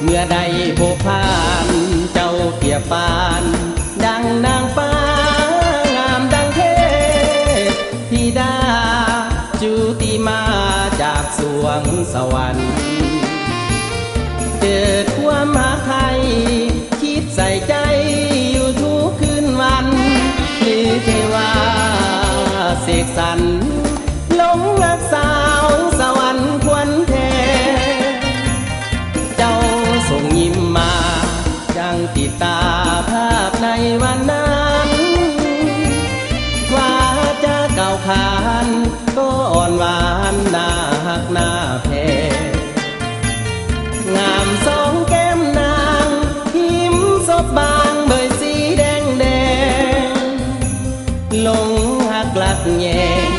เมื่อใดพบผ่านเจ้าเปรียบปานดังนางฟ้างามดังเทพธิดาจุติมาจากสวงสวรรค์เกิดความรักใครคิดใส่ใจอยู่ทุกคืนวันหรือเทวาเสกสรรหลงรักสาวสวรรค์ควรแท้เจ้าส่งยิ้มมาดังติดตาภาพในวันนั้นว่าจะเก่าขานก็อ่อนหวานน่าหักน่าแพ้งามสองแก้มนางหิมศพบางเบยสีแดงแดงหลงหักหลักแยง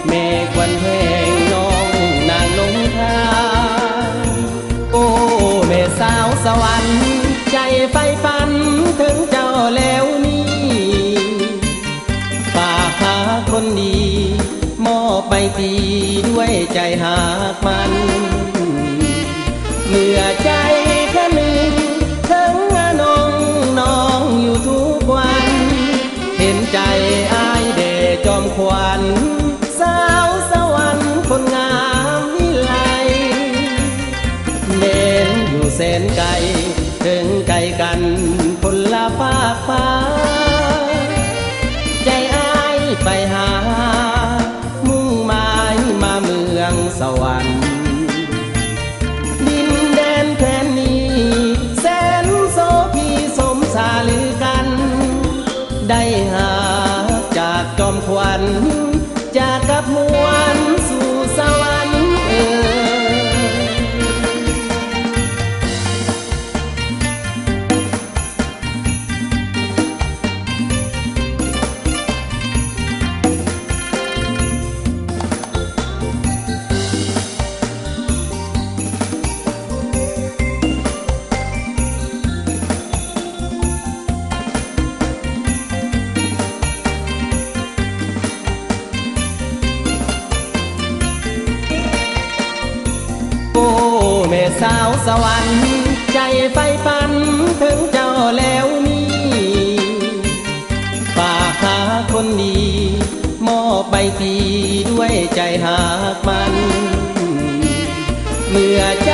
แม่ควันแพงน้องนางลงทางโอ้แม่สาวสวรรค์ใจไฟฝันถึงเจ้าแล้วนี่ฝากหาคนดีมอบไปทีด้วยใจหากมันเมื่อใจแค่หนึ่งถึงน้องอยู่ทุกวันเห็นใจอายเดจอมขวัญสาวสวรรค์คนงามวิไลเด่นอยู่แสนไกลถึงไกลกันคนละภาคฟ้าใจอายไปหามุ่งหมายมาเมืองสวรรค์ดินแดนแผ่นนี้แสนโสภีสมสาลือกันได้หาจากจอมขวัญจากกับมวลสู่สวรรค์โอ้แม่สาวสวรรค์ใจไฟฝันถึงเจ้าแล้วนี่ฝากหาคนดีมอบไปทีด้วยใจหากมันเมื่อใจ